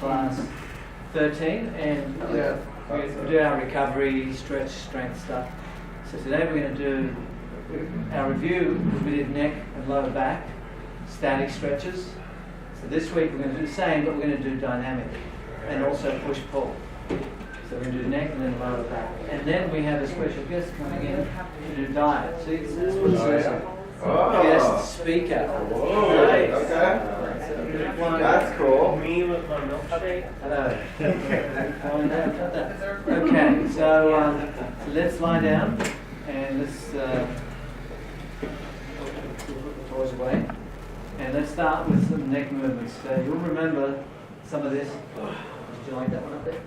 class 13, and we do our recovery, stretch, strength stuff. So today we're going to do our review. We did neck and lower back, static stretches. So this week we're going to do the same, but we're going to do dynamic and also push-pull. So we're going to do neck and then lower back. And then we have a special guest coming in to do diet. See, that's what it says. Guest speaker. Whoa, nice. Okay. That's cool. Me with my milkshake. Hello. Okay, so let's lie down and let's put the toys away. And let's start with some neck movements. So you'll remember some of this. Did you like that one up there?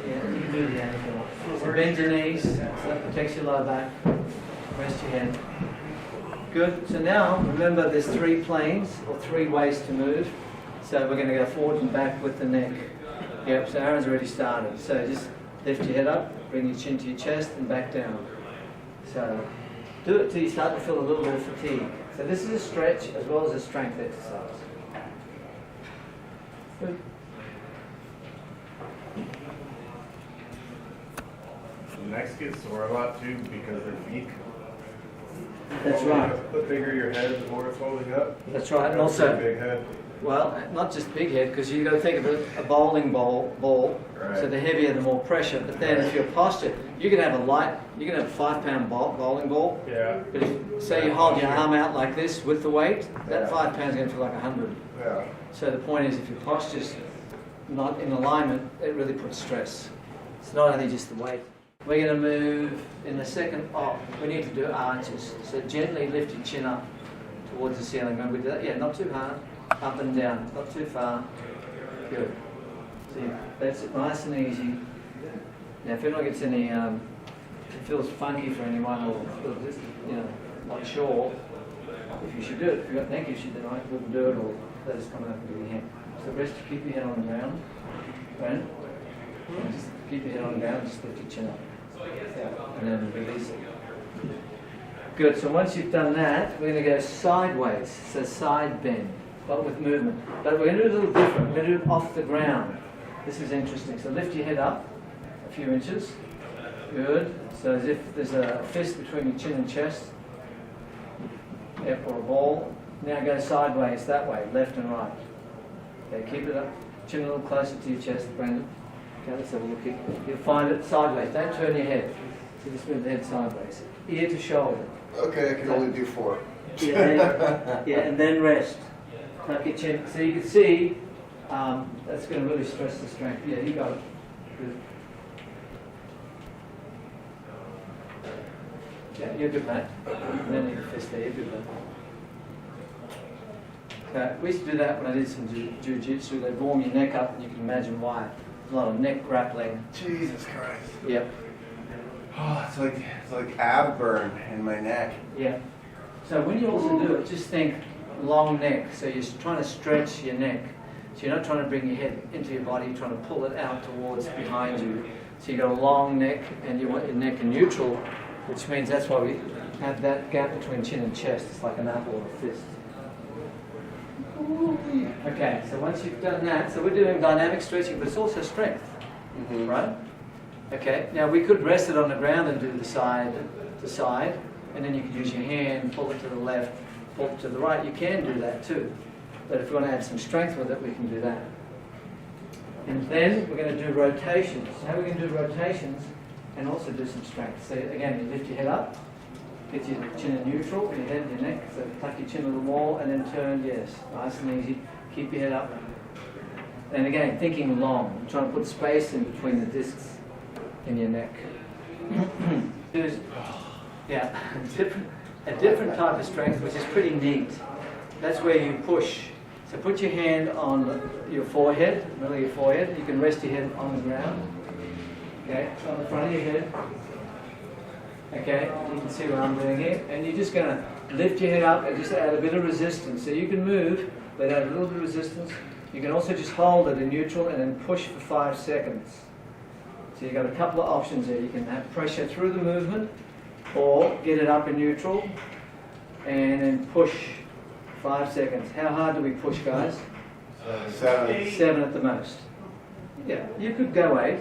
Yeah, you can do the ankle. So bend your knees, so that protects your lower back. Rest your head. Good. So now, remember there's 3 planes, or 3 ways to move. So we're going to go forward and back with the neck. Yep, so Aaron's already started. So just lift your head up, bring your chin to your chest, and back down. So do it till you start to feel a little bit of fatigue. So this is a stretch as well as a strength exercise. Good. The necks get sore a lot too because they're weak. That's right. The bigger your head, the more it's holding up. That's right. And also, big head. well, not just big head, because you've got to think of a bowling ball. Right. So the heavier, the more pressure. But then if your posture, you can have you can have a 5-pound bowling ball. Yeah. But if, say you hold your arm out like this with the weight, that 5 pounds is going to feel like 100. Yeah. So the point is, if your posture's not in alignment, it really puts stress. It's not only just the weight. We're going to move in the second, we need to do arches. So gently lift your chin up towards the ceiling. Remember we do that? Yeah, not too hard. Up and down, not too far. Good. See, that's it, nice and easy. Now if anyone gets any, it feels funky for anyone or feels, not sure if you should do it. If you've got neck issues, then I wouldn't do it, or let us come up and do your hand. So best to keep your head on the ground. Right? And just keep your head on the ground, just lift your chin up. And then release it. Good, so once you've done that, we're going to go sideways, so side bend, but with movement. But we're going to do it a little different. We're going to do it off the ground. This is interesting. So lift your head up a few inches. Good. So as if there's a fist between your chin and chest. Yep, or a ball. Now go sideways that way, left and right. Okay, keep it up. Chin a little closer to your chest, Brandon. Okay, let's have a look here. You'll find it sideways. Don't turn your head. So just move the head sideways. Ear to shoulder. Okay, I can only do 4. And then rest. Tuck your chin. So you can see that's going to really stress the strength. Yeah, you got it. Good. Yeah, you're good, mate. And then you can fist there. You're good, mate. Okay, we used to do that when I did some jiu-jitsu. They'd warm your neck up, and you can imagine why. A lot of neck grappling. Jesus Christ. Yep. Oh, it's like ab burn in my neck. Yeah. So when you also do it, just think long neck. So you're trying to stretch your neck. So you're not trying to bring your head into your body, you're trying to pull it out towards behind you. So you've got a long neck, and you want your neck in neutral, which means that's why we have that gap between chin and chest. It's like an apple or a fist. Okay, so once you've done that, so we're doing dynamic stretching, but it's also strength, right? Okay, now we could rest it on the ground and do the side to side, and then you could use your hand, pull it to the left, pull it to the right. You can do that too. But if you want to add some strength with it, we can do that. And then we're going to do rotations. How we're going to do rotations and also do some strength. So again, you lift your head up, get your chin in neutral, your head and your neck, so tuck your chin to the wall and then turn, yes, nice and easy. Keep your head up. And again, thinking long, trying to put space in between the discs in your neck. There's a different type of strength, which is pretty neat. That's where you push. So put your hand on your forehead, middle of your forehead. You can rest your head on the ground. Okay, on the front of your head. Okay, you can see what I'm doing here. And you're just going to lift your head up and just add a bit of resistance. So you can move, but add a little bit of resistance. You can also just hold it in neutral and then push for 5 seconds. So you've got a couple of options there. You can have pressure through the movement, or get it up in neutral and then push 5 seconds. How hard do we push, guys? 7. 7 at the most. Yeah, you could go 8.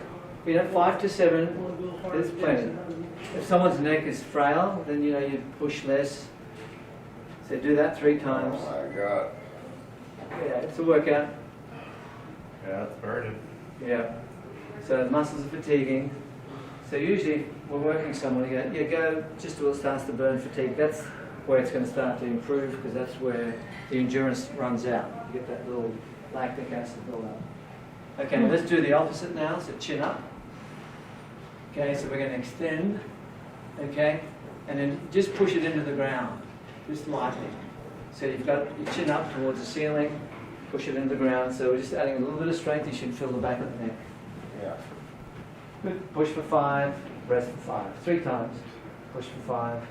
5 to 7 is plenty. If someone's neck is frail, then you push less. So do that 3 times. Oh my God. Yeah, it's a workout. Yeah, it's burning. Yeah. So the muscles are fatiguing. So usually when working someone, you go just till it starts to burn fatigue. That's where it's going to start to improve, because that's where the endurance runs out. You get that little lactic acid build up. Okay, let's do the opposite now. So chin up. Okay, so we're going to extend. Okay, and then just push it into the ground, just lightly. So you've got your chin up towards the ceiling, push it into the ground. So we're just adding a little bit of strength. You should feel the back of the neck. Yeah. Good. Push for 5, rest for 5. 3 times. Push for 5.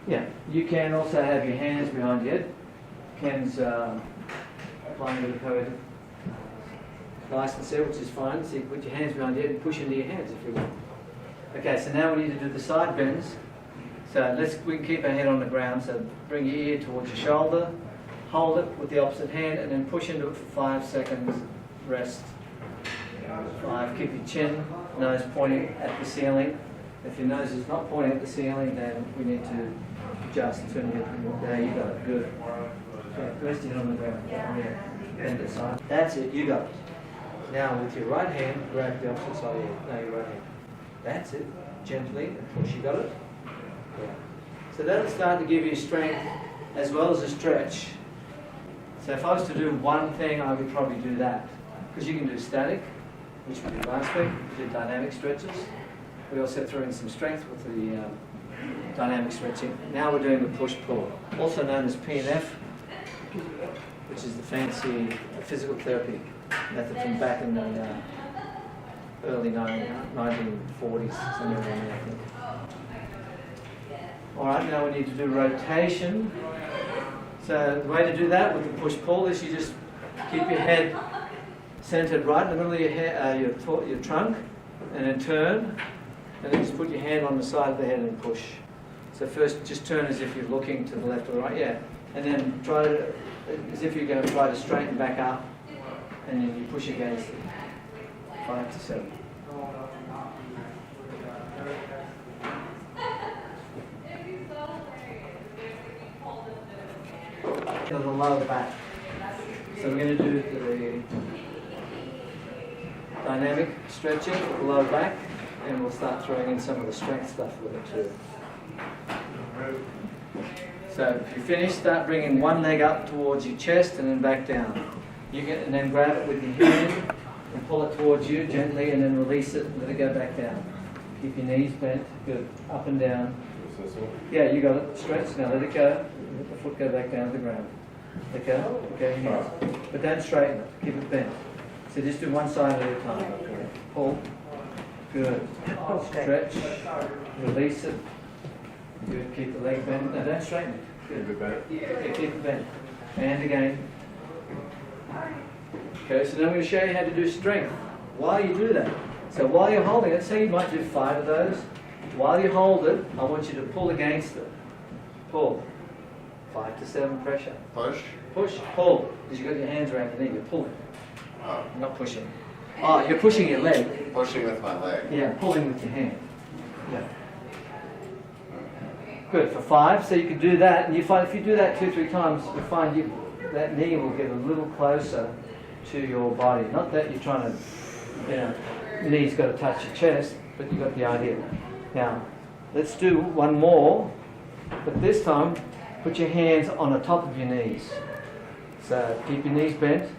Yeah, you can also have your hands behind your head. Ken's applying a bit of poetic license there, which is fine. So you put your hands behind your head and push into your hands if you want. Okay, so now we need to do the side bends. So we can keep our head on the ground. So bring your ear towards your shoulder, hold it with the opposite hand, and then push into it for 5 seconds. Rest. 5. Keep your chin, nose pointing at the ceiling. If your nose is not pointing at the ceiling, then we need to adjust. Turn your head. There you go. Good. Okay, rest your head on the ground. Yeah. Bend it side. That's it. You got it. Now with your right hand, grab the opposite side of your head. No, your right hand. That's it. Gently and push. You got it? Yeah. So that'll start to give you strength as well as a stretch. So if I was to do one thing, I would probably do that. Because you can do static, which we did last week. We did dynamic stretches. We also threw in some strength with the dynamic stretching. Now we're doing the push-pull, also known as P&F, which is the fancy physical therapy method from back in the early 1940s, somewhere around there, I think. All right, now we need to do rotation. So the way to do that with the push-pull is you just keep your head centered right in the middle of your trunk, and then turn, and then just put your hand on the side of the head and push. So first just turn as if you're looking to the left or the right, yeah. And then try to, as if you're going to try to straighten back up, and then you push against it. 5 to 7. To the lower back. So we're going to do the dynamic stretching for the lower back, and we'll start throwing in some of the strength stuff with it too. So if you finish, start bringing one leg up towards your chest and then back down. And then grab it with your hand and pull it towards you gently, and then release it and let it go back down. Keep your knees bent, good, up and down. Yeah, you got it. Stretch, now let it go. Let the foot go back down to the ground. Let it go, okay, yes. But don't straighten it, keep it bent. So just do one side at a time. Okay. Pull, good. Stretch, release it. Good, keep the leg bent. No, don't straighten it. Good. Keep it bent. Yeah, keep it bent. And again. Okay, so now I'm going to show you how to do strength while you do that. So while you're holding it, say you might do 5 of those. While you hold it, I want you to pull against it. Pull. 5 to 7 pressure. Push. Push, pull. Because you've got your hands around your knee, you're pulling. Oh. You're not pushing. Oh, you're pushing your leg. Pushing with my leg. Yeah, pulling with your hand. Yeah. Good, for 5. So you can do that, and you find if you do that 2-3 times, you find that knee will get a little closer to your body. Not that you're trying to, knee's got to touch your chest, but you got the idea. Now, let's do one more, but this time, put your hands on the top of your knees. So keep your knees bent,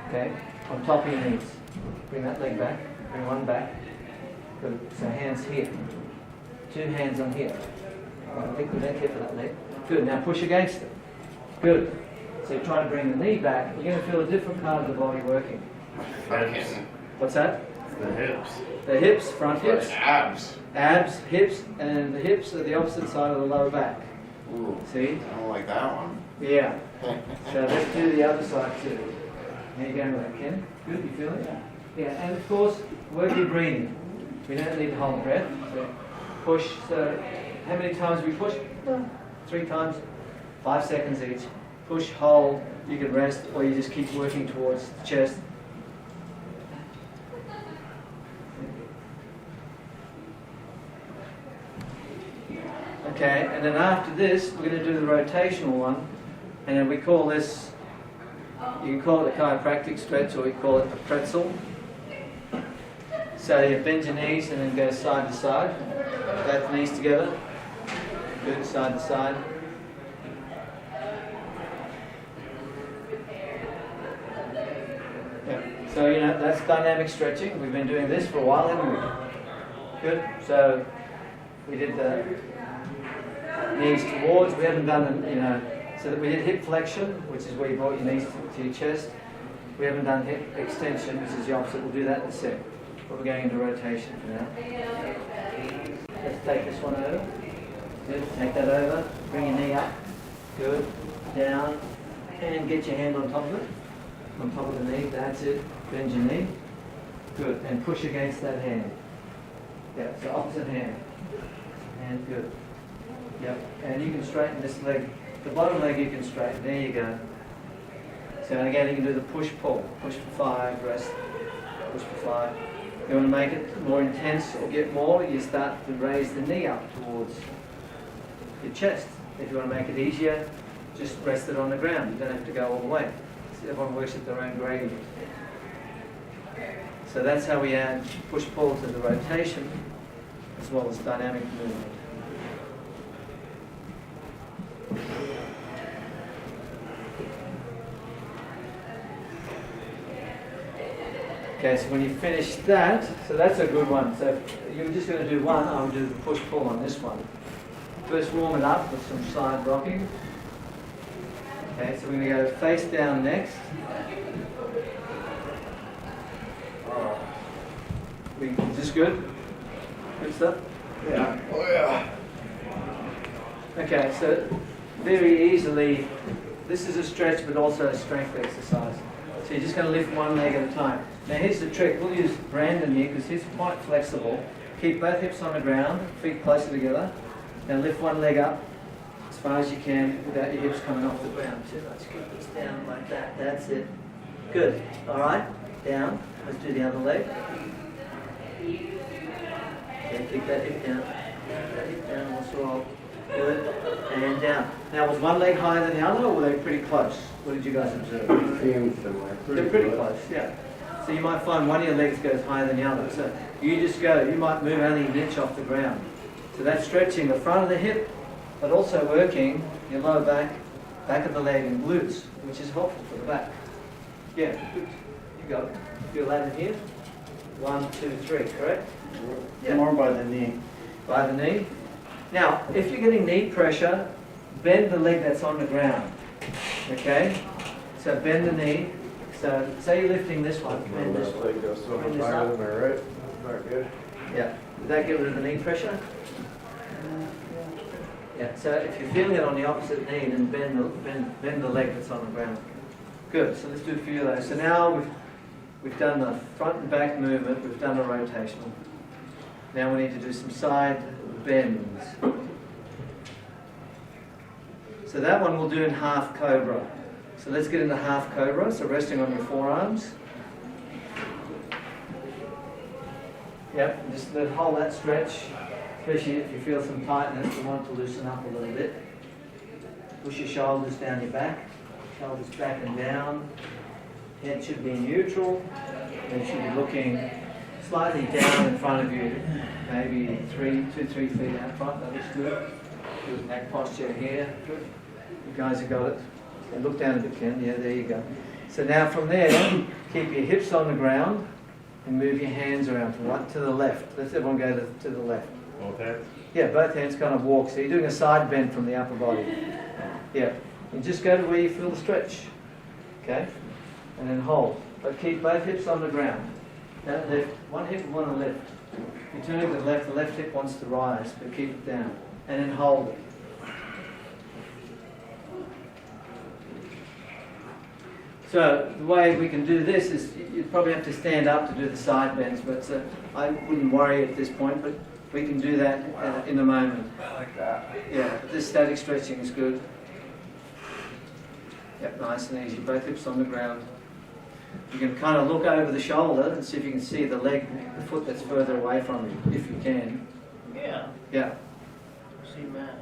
okay, on top of your knees. Bring that leg back, bring one back. Good, so hands here. 2 hands on here. I think we're here for that leg. Good, now push against it. Good. So you're trying to bring the knee back. You're going to feel a different part of the body working. Hips. What's that? The hips. The hips, front hips. Abs. Abs, hips, and the hips are the opposite side of the lower back. Ooh. See? I don't like that one. Yeah. So let's do the other side too. How you going with that, Ken? Good, you feel it? Yeah, and of course, work your breathing. We don't need to hold breath. So push, so how many times we push? 3 times, 5 seconds each. push, hold, you can rest, or you just keep working towards the chest. Okay, and then after this, we're going to do the rotational one, and then we call this, you can call it a chiropractic stretch, or you call it a pretzel. So you bend your knees and then go side to side, both knees together, good, side to side. Yeah. So, you know, that's dynamic stretching. We've been doing this for a while, haven't we? Good. So we did the knees towards. We haven't done, you know, so that we did hip flexion, which is where you brought your knees to your chest. We haven't done hip extension, which is the opposite. We'll do that in a sec. But we're going into rotation for now. Let's take this one over. Good. Take that over. Bring your knee up. Good. Down. And get your hand on top of it. On top of the knee. That's it. Bend your knee. Good. And push against that hand. Yeah. So opposite hand. And good. Yep. And you can straighten this leg. The bottom leg you can straighten. There you go. So again, you can do the push-pull. Push for 5. Rest. Push for 5. You want to make it more intense or get more, you start to raise the knee up towards your chest. If you want to make it easier, just rest it on the ground. You don't have to go all the way. So everyone works at their own gradient. So that's how we add push-pull to the rotation as well as dynamic movement. Okay, so when you finish that, so that's a good one. So if you're just going to do one, I'll do the push-pull on this one. First warm it up with some side rocking. Okay, so we're going to go face down next. Is this good? Good stuff? Yeah. Oh yeah. Okay, so very easily, this is a stretch but also a strength exercise. So you're just going to lift one leg at a time. Now here's the trick. We'll use Brandon here because he's quite flexible. Keep both hips on the ground, feet closer together, and lift one leg up as far as you can without your hips coming off the ground. So let's keep this down like that. That's it. Good. All right. Down. Let's do the other leg. Okay, keep that hip down. Keep that hip down. Let's roll. Good. And down. Now, was one leg higher than the other, or were they pretty close? What did you guys observe? They're pretty close, yeah. So you might find one of your legs goes higher than the other. So you just go, you might move only an inch off the ground. So that's stretching the front of the hip, but also working your lower back, back of the leg and glutes, which is helpful for the back. Yeah, good. You got it. Feel that in here? 1, 2, 3, correct? Yeah. More by the knee. By the knee. Now, if you're getting knee pressure, bend the leg that's on the ground. Okay? So bend the knee. So say you're lifting this one. Bend this one. Leg goes so much Bend this higher up. than my right. That's not good. Yeah. Did that get rid of the knee pressure? Yeah. So if you're feeling it on the opposite knee, then bend the leg that's on the ground. Good. So let's do a few of those. So now we've done the front and back movement. We've done a rotational. Now we need to do some side bends. So that one we'll do in half cobra. So let's get into half cobra. So resting on your forearms. Yep, just hold that stretch, especially if you feel some tightness, you want to loosen up a little bit. Push your shoulders down your back, shoulders back and down. Head should be neutral. Head should be looking slightly down in front of you, maybe 2, 3 feet out front. That looks good. Good neck posture here. Good. You guys have got it. And look down a bit, Ken. Yeah, there you go. So now from there, keep your hips on the ground and move your hands around from right to the left. Let's everyone go to the left. Both hands? Yeah, both hands kind of walk. So you're doing a side bend from the upper body. Yeah. And just go to where you feel the stretch. Okay? And then hold. But keep both hips on the ground. Now lift. One hip and one lift. You turn to the left hip wants to rise, but keep it down. And then hold it. So the way we can do this is you'd probably have to stand up to do the side bends, but I wouldn't worry at this point, but we can do that in a moment. I like that. Yeah, this static stretching is good. Yep, nice and easy. Both hips on the ground. You can kind of look over the shoulder and see if you can see the leg, the foot that's further away from you, if you can. Yeah. Yeah. See Matt.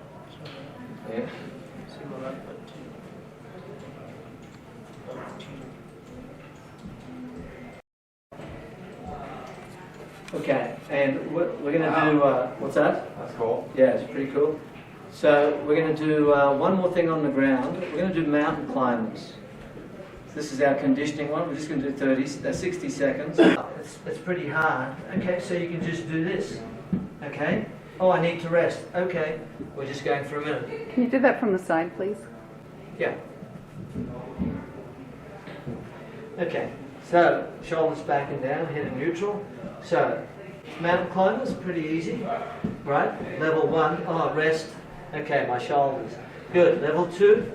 Yeah. See my left foot too. Okay, and we're going to do, what's that? That's cool. Yeah, it's pretty cool. So we're going to do one more thing on the ground. We're going to do mountain climbers. This is our conditioning one. We're just going to do 60 seconds. It's pretty hard. Okay, so you can just do this. Okay. Oh, I need to rest. Okay. We're just going for a minute. Can you do that from the side, please? Yeah. Okay. So shoulders back and down, head in neutral. So mountain climbers, pretty easy, right? Level 1. Oh, rest. Okay, my shoulders. Good. Level 2.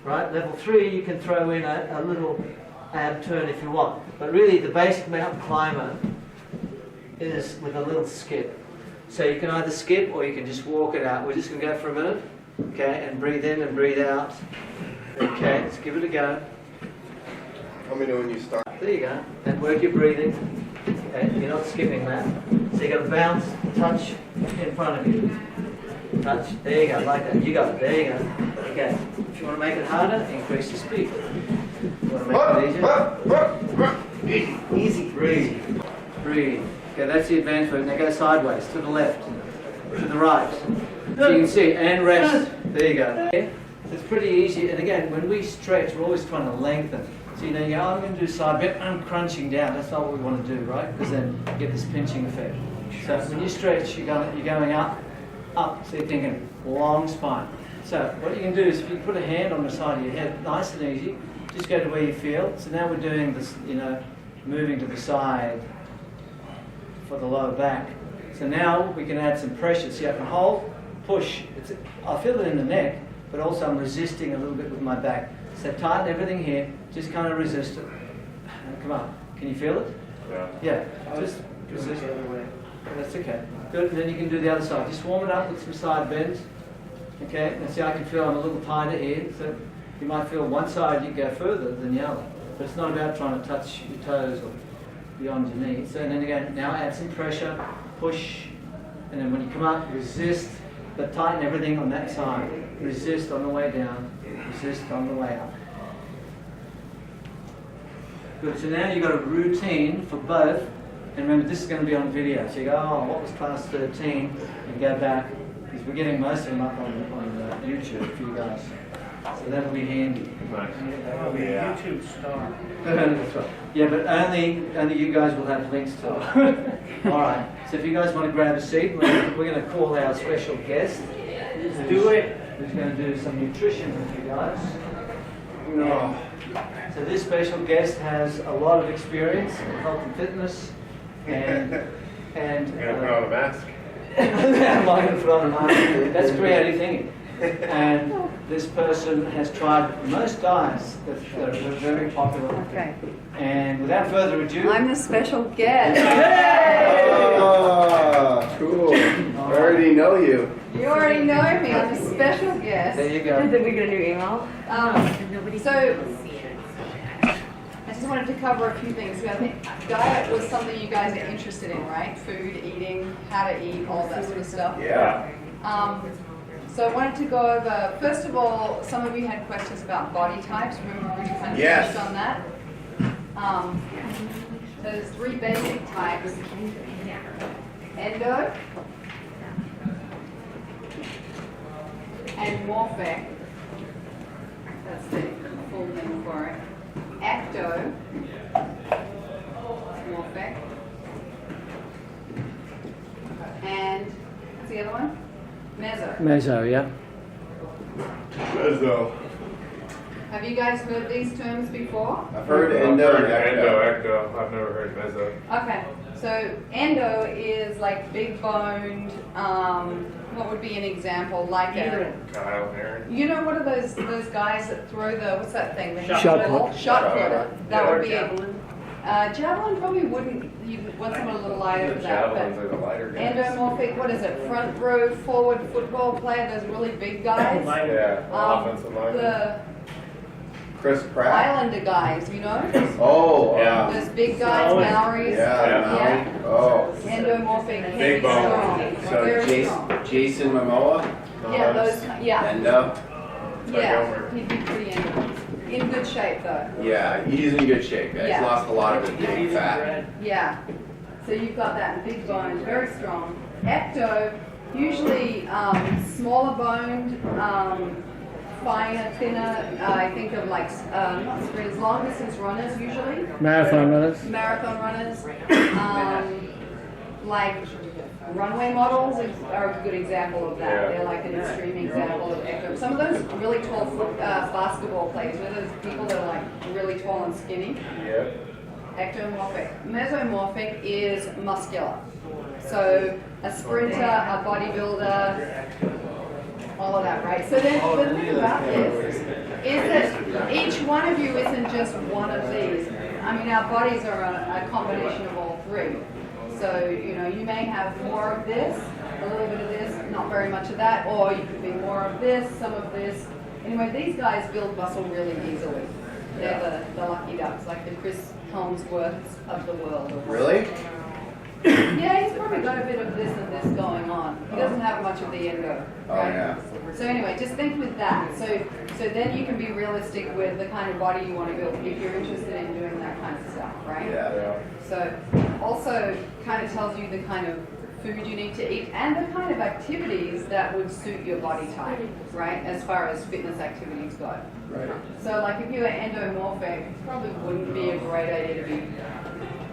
Right, level 3 you can throw in a little ab turn if you want. But really the basic mountain climber is with a little skip. So you can either skip or you can just walk it out. We're just going to go for a minute. Okay, and breathe in and breathe out. Okay, let's give it a go. Let me know when you start. There you go. And work your breathing. Okay, you're not skipping that. So you're going to bounce, touch in front of you. Touch. There you go, like that. You got it. There you go. Okay. If you want to make it harder, increase the speed. You want to make it easier? Easy. Breathe. Breathe. Okay, that's the advanced move. Now go sideways, to the left, to the right. So you can see, and rest. There you go. It's pretty easy. And again, when we stretch, we're always trying to lengthen. So you know, you go, I'm going to do side bend, I'm crunching down. That's not what we want to do, right? Because then you get this pinching effect. So when you stretch, you're going up. So you're thinking long spine. So what you can do is if you put a hand on the side of your head, nice and easy, just go to where you feel. So now we're doing this, you know, moving to the side for the lower back. So now we can add some pressure. See, I can hold, push. I feel it in the neck, but also I'm resisting a little bit with my back. So tighten everything here, just kind of resist it. Come on, can you feel it? Yeah. Yeah, just resist the other way. That's okay. Good, and then you can do the other side. Just warm it up with some side bends. Okay, and see I can feel I'm a little tighter here. So you might feel one side you go further than the other. But it's not about trying to touch your toes or beyond your knees. So and then again, now add some pressure, push, and then when you come up, resist, but tighten everything on that side. Resist on the way down, resist on the way up. Good, so now you've got a routine for both. And remember, this is going to be on video. So you go, oh, what was class 13? And go back, because we're getting most of them up on YouTube for you guys. So that'll be handy. Nice. Oh, Yeah. YouTube star. That's right. Yeah, but only you guys will have links to it. All right. So if you guys want to grab a seat, we're going to call our special guest. Do it. Who's going to do some nutrition with you guys. No. So this special guest has a lot of experience in health and fitness. And You're gonna put on a mask. I'm not going to put on a mask. That's creative thinking. And this person has tried most diets that are very popular. Okay. And without further ado, I'm the special guest. Oh, cool. I already know you. You already know me. I'm a special guest. there you go. Then we get a new email. So I just wanted to cover a few things. I think diet was something you guys are interested in, right? Food, eating, how to eat, all that sort of stuff. Yeah. So I wanted to go over, first of all, some of you had questions about body types. Remember we kind of Yes. touched on that? There's 3 basic types. Endo, and morphic. That's the full name for it. Ectomorphic. And what's the other one? Meso, yeah. Mezzo. Have you guys heard these terms before? I've heard endo and ecto. Ecto. I've never heard meso. Okay, so endo is like big boned. What would be an example? Like a, Kyle, Aaron. you know, what are those guys that throw the, what's that thing? The Shot ball? put. Shot putter. That Yeah, would be Javelin. javelin probably wouldn't. You want someone a little lighter The than that. javelins But are the lighter guys. endomorphic endomorphic, what is it, front row forward football player, those really big guys. Yeah, offensive line. The Chris Pratt. Islander guys, you know? Oh, Yeah. Those big guys, Maoris. Yeah, Maui. Oh. Endomorphic, heavy, Big bone. strong, So very strong. Jason Momoa, Yeah, those, yeah, Endo. yeah, he'd be pretty in good shape though. Yeah, he's in good shape. Yeah. Yeah. He's lost a lot of his big fat. Yeah, so you've got that big bone, very strong. Ecto, usually smaller boned, finer, thinner. I think of like not sprinters, long distance runners usually. Marathon runners. Marathon runners, like runway models are a good example of that. Yeah. They're like an extreme example of ecto. Some of those really tall basketball players, you know, those people that are like really tall and skinny. Yeah. Ectomorphic. Mesomorphic is muscular. So a sprinter, a bodybuilder, all of that, right? So then the thing about this is that each one of you isn't just one of these. I mean, our bodies are a combination of all three. So, you know, you may have more of this, a little bit of this, not very much of that, or you could be more of this, some of this. Anyway, these guys build muscle really easily. They're the lucky ducks, like the Chris Helmsworths of the world. Really? Yeah, he's probably got a bit of this and this going on. He doesn't have much of the endo, Oh, right? yeah. So anyway, just think with that. So then you can be realistic with the kind of body you want to build if you're interested in doing that kind of stuff, right? Yeah. So also kind of tells you the kind of food you need to eat and the kind of activities that would suit your body type, right? As far as fitness activities go. Right. So like if you were endomorphic, it probably wouldn't be a great idea to be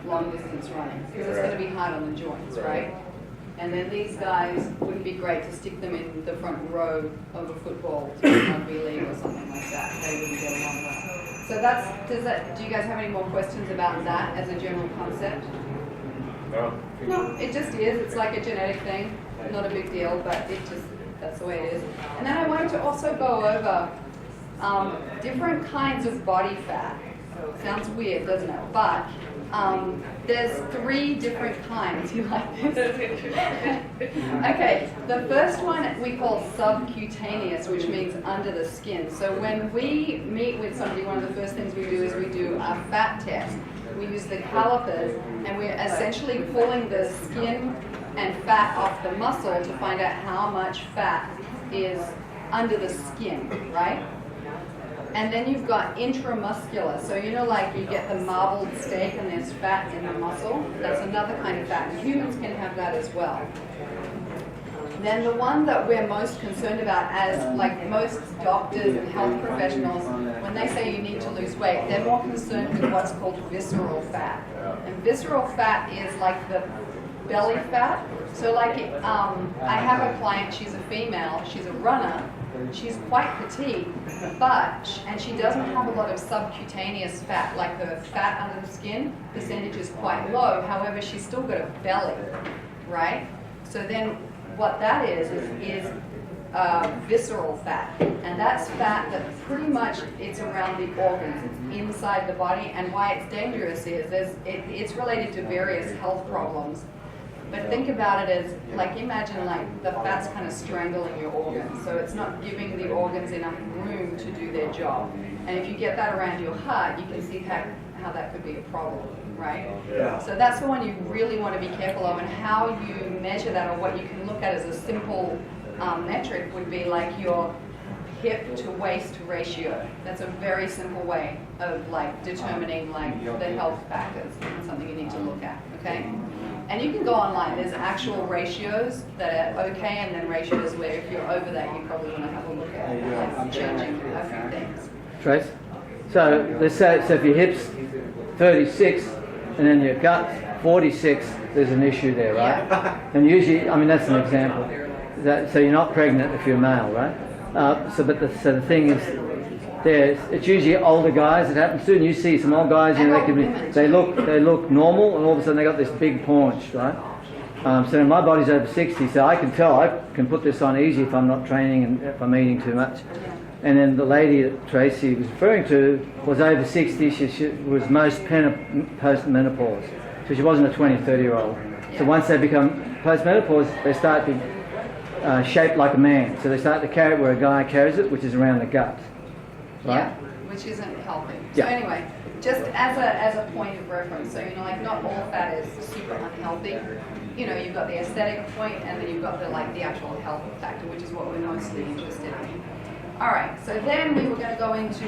long distance running because it's going to be hard on the joints, right? And then these guys wouldn't be great to stick them in the front row of a football to a rugby league or something like that. They wouldn't get along well. So do you guys have any more questions about that as a general concept? No. No, it just is. It's like a genetic thing. Not a big deal, but that's the way it is. And then I wanted to also go over different kinds of body fat. Sounds weird, doesn't it? But there's 3 different kinds. You like this? Okay, the first one we call subcutaneous, which means under the skin. So when we meet with somebody, one of the first things we do is we do a fat test. We use the calipers, and we're essentially pulling the skin and fat off the muscle to find out how much fat is under the skin, right? And then you've got intramuscular. So you know, like you get the marbled steak and there's fat in the muscle. That's another kind of fat. And humans can have that as well. Then the one that we're most concerned about, as like most doctors and health professionals, when they say you need to lose weight, they're more concerned with what's called visceral fat. And visceral fat is like the belly fat. So like I have a client, she's a female, she's a runner, she's quite petite, and she doesn't have a lot of subcutaneous fat, like her fat under the skin percentage is quite low, however she's still got a belly, right? So then what that is visceral fat, and that's fat that pretty much it's around the organs, it's inside the body, and why it's dangerous is it's related to various health problems. But think about it as, like, imagine like the fat's kind of strangling your organs, so it's not giving the organs enough room to do their job. And if you get that around your heart, you can see how that could be a problem, right? Yeah. So that's the one you really want to be careful of, and how you measure that, or what you can look at as a simple metric would be like your hip to waist ratio. That's a very simple way of like determining like the health factors, and something you need to look at, okay? And you can go online, there's actual ratios that are okay, and then ratios where if you're over that, you probably want to have a look at like changing a few things. Trace? So let's say if your hip's 36 and then your gut's 46, there's an issue there, right? Yeah. And usually, I mean, that's an example. So you're not pregnant if you're male, right? So the thing is, it's usually older guys it happens to, and you see some old guys, you know, they look normal, and all of a sudden they got this big paunch, right? So my body's over 60, so I can tell I can put this on easy if I'm not training and if I'm eating too much. And then the lady that Tracy was referring to was over 60. She was most post-menopause, so she wasn't a 20, 30-year-old. So once they become Postmenopause, they start to be shaped like a man. So they start to carry it where a guy carries it, which is around the gut. Right? Yeah, which isn't healthy. Yeah. So anyway, just as a point of reference, so like not all fat is super unhealthy. You've got the aesthetic point, and then you've got the actual health factor, which is what we're mostly interested in. All right, so then we were going to go into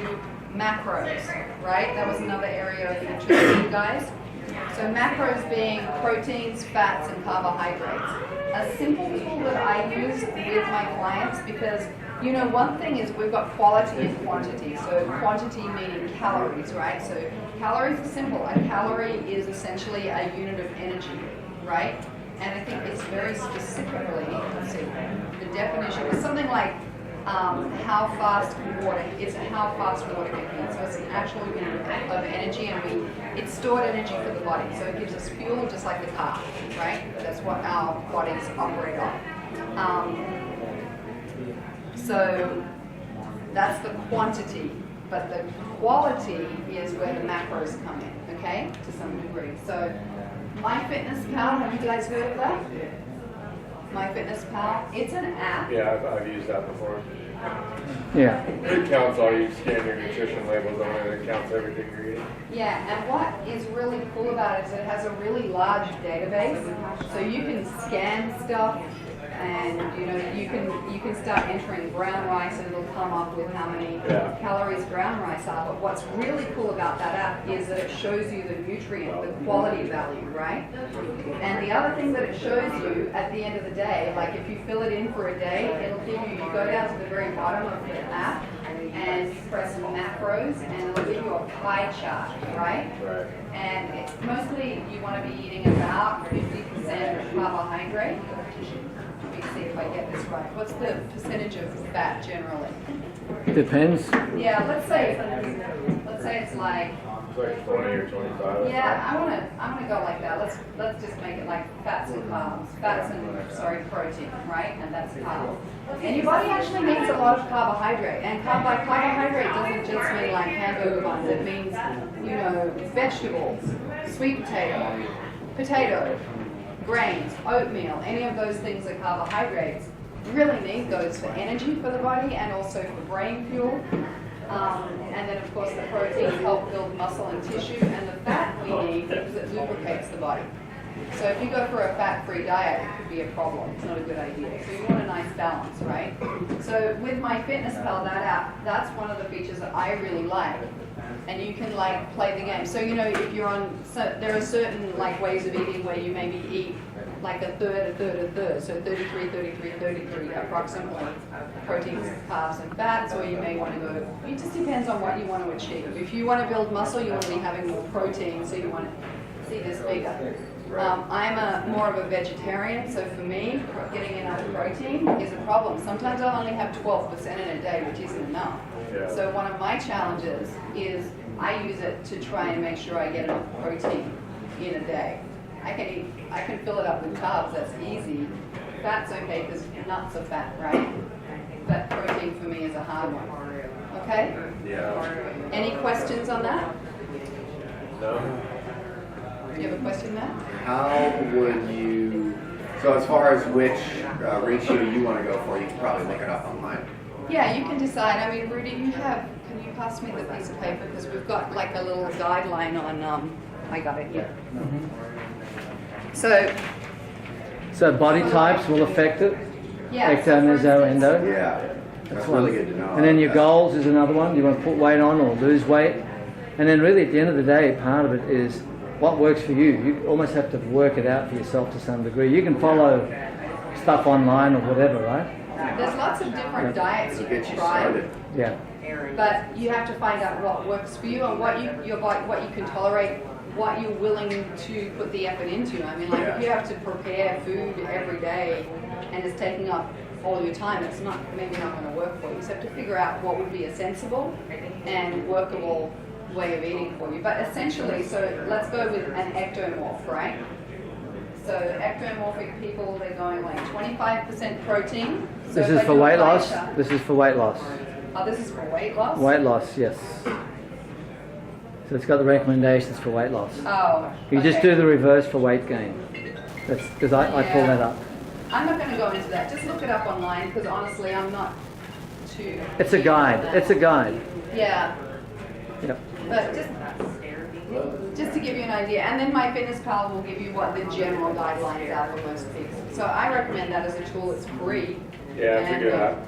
macros, right? That was another area of interest for you guys. So macros being proteins, fats, and carbohydrates. A simple tool that I use with my clients, because one thing is we've got quality and quantity. So quantity meaning calories, right? So calories are simple. A calorie is essentially a unit of energy, right? And I think it's very specifically, let's see, the definition is something like how fast water, it's how fast water can heat. So it's an actual unit of energy, and it's stored energy for the body. So it gives us fuel just like the car, right? That's what our bodies operate on. So that's the quantity, but the quality is where the macros come in, okay, to some degree. So MyFitnessPal, have you guys heard of that? MyFitnessPal, it's an app. Yeah, I've used that before. Yeah. It counts all you scan your nutrition labels on it. It counts everything you're eating. Yeah, and what is really cool about it is it has a really large database, so you can scan stuff, and you can start entering brown rice, and it'll come up with how many calories brown rice are. But what's really cool about that app is that it shows you the nutrient, the quality value, right? And the other thing that it shows you at the end of the day, like if you fill it in for a day, it'll give you go down to the very bottom of the app and press macros, and it'll give you a pie chart, right? Right. And mostly you want to be eating about 50% carbohydrate. Let me see if I get this right. What's the percentage of fat generally? Depends. Yeah, let's say it's like, It's like 20 or 25. yeah, I'm gonna go like that. Let's just make it like fats and protein, right? And that's carbs. And your body actually needs a lot of carbohydrate. And by carbohydrate doesn't just mean like hamburger buns. It means vegetables, sweet potato, grains, oatmeal, any of those things are carbohydrates. Really need those for energy for the body and also for brain fuel. And then of course the proteins help build muscle and tissue, and the fat we need because it lubricates the body. So if you go for a fat-free diet, it could be a problem. It's not a good idea. So you want a nice balance, right? So with MyFitnessPal, that app, that's one of the features that I really like. And you can like play the game. So if you're on, so there are certain like ways of eating where you maybe eat like a third. So 33 approximately proteins, carbs, and fats. Or you may want to go. It just depends on what you want to achieve. If you want to build muscle, you want to be having more protein. So you want to see this bigger. I'm more of a vegetarian, so for me, getting enough protein is a problem. Sometimes I'll only have 12% in a day, which isn't enough. Yeah. So one of my challenges is I use it to try and make sure I get enough protein in a day. I can fill it up with carbs, that's easy. Fat's okay because nuts are fat, right? But protein for me is a hard one. Okay? Yeah. Any questions on that? No. Do you have a question, Matt? How would you, so as far as which ratio you want to go for, you can probably look it up online. Yeah, you can decide. I mean, Rudy, can you pass me the piece of paper? Because we've got like a little guideline on, I got it here. So body types will affect it. yeah. Ecto, meso, endo. Yeah, that's one. really good to know. And then your goals is another one. You want to put weight on or lose weight. And then really at the end of the day, part of it is what works for you. You almost have to work it out for yourself to some degree. You can follow stuff online or whatever, right? There's lots of different diets you can Get you try, started. Yeah. but you have to find out what works for you and what you can tolerate, what you're willing to put the effort into. I mean, like if you have to prepare food every day and it's taking up all your time, it's maybe not going to work for you. So you have to figure out what would be a sensible and workable way of eating for you. But essentially, so let's go with an ectomorph, right? So ectomorphic people, they're going like 25% protein. So This if is I for do a weight pie loss. chart- This is for weight loss. Oh, this is for weight loss? Weight loss, yes. So it's got the recommendations for weight loss. Oh, You just okay. do the reverse for weight gain. That's because I pull that up. I'm not going to go into that. Just look it up online because honestly, I'm not too. It's a guide. It's a guide. Yeah, Yep. but just to give you an idea, and then My Fitness Pal will give you what the general guidelines are for most people. So I recommend that as a tool. It's free. Yeah, it's a good app.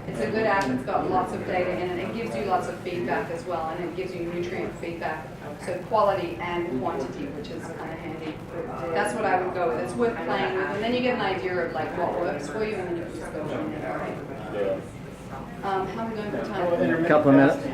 It's a good app. It's got lots of data in it. It gives you lots of feedback as well, and it gives you nutrient feedback. So quality and quantity, which is kind of handy. That's what I would go with. It's worth playing with, and then you get an idea of like what works for you, and then you can just go from there. Yeah. How are we going for time? Couple of minutes.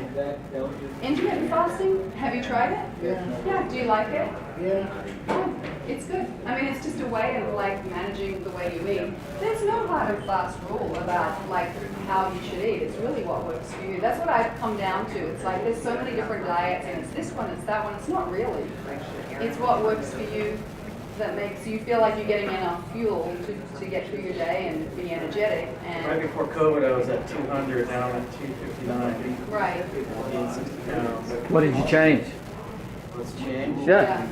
Intermittent fasting, have you tried it? Yeah, do you like it? Yeah. It's good. I mean, it's just a way of like managing the way you eat. There's no hard and fast rule about like how you should eat. It's really what works for you. That's what I've come down to. It's like there's so many different diets and it's this one, it's that one. It's not really. It's what works for you that makes you feel like you're getting enough fuel to get through your day and be energetic. Right And before COVID, I was at 200, now I'm at 259. right. I gained 60 pounds. What did you change? What's changed? Yeah.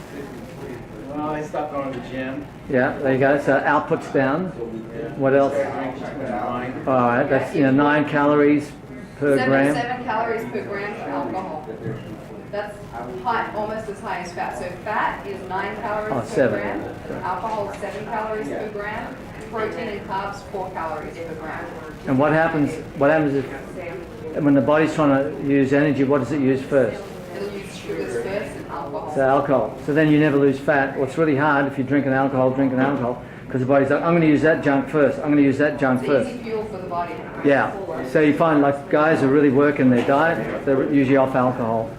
Well, I stopped going to the gym. Yeah. There you go. So output's down. Yeah. What else? Started drinking too much wine. All right. That's 9 calories per gram. 7 calories per gram for alcohol. That's high, almost as high as fat. So fat is 9 calories Oh, per 7. gram. Alcohol is 7 calories per gram. Protein and carbs 4 calories per gram. And what happens? What happens if when the body's trying to use energy? What does it use first? It'll use sugars first and alcohol. So alcohol. So then you never lose fat. Well, it's really hard if you're drinking alcohol, because the body's like, I'm going to use that junk first. I'm going to use that junk It's first. easy fuel for the body. Yeah. So you find like guys who really work in their diet, they're usually off alcohol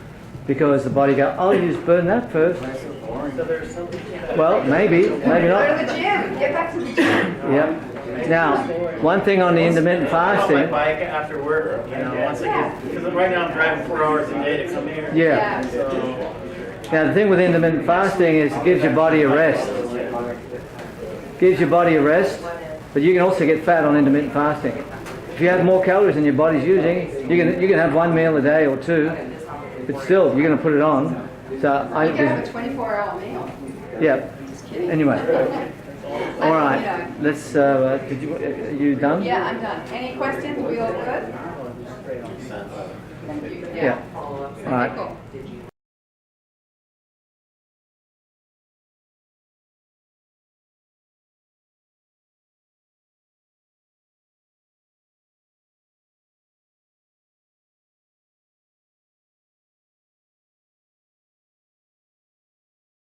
because the body go, I'll burn that first. So there's something to that. Well, maybe Go to the not. gym. Get back to the gym. Yeah. Now, one thing on the intermittent I my fasting. bike after work, you know, once I get, because right now I'm driving 4 hours a day to come here. Yeah. So, Now the thing with intermittent fasting is it gives your body a rest. Gives your body a rest, but you can also get fat on intermittent fasting. If you have more calories than your body's using, you can have 1 meal a day or 2, but still you're going to put it on. So You can have a 24-hour meal. yeah. Just kidding. Anyway, all right. Let's. Did you? Are you done? Yeah, I'm done. Any questions? We all good? Thank you. Yeah. All right. Cool.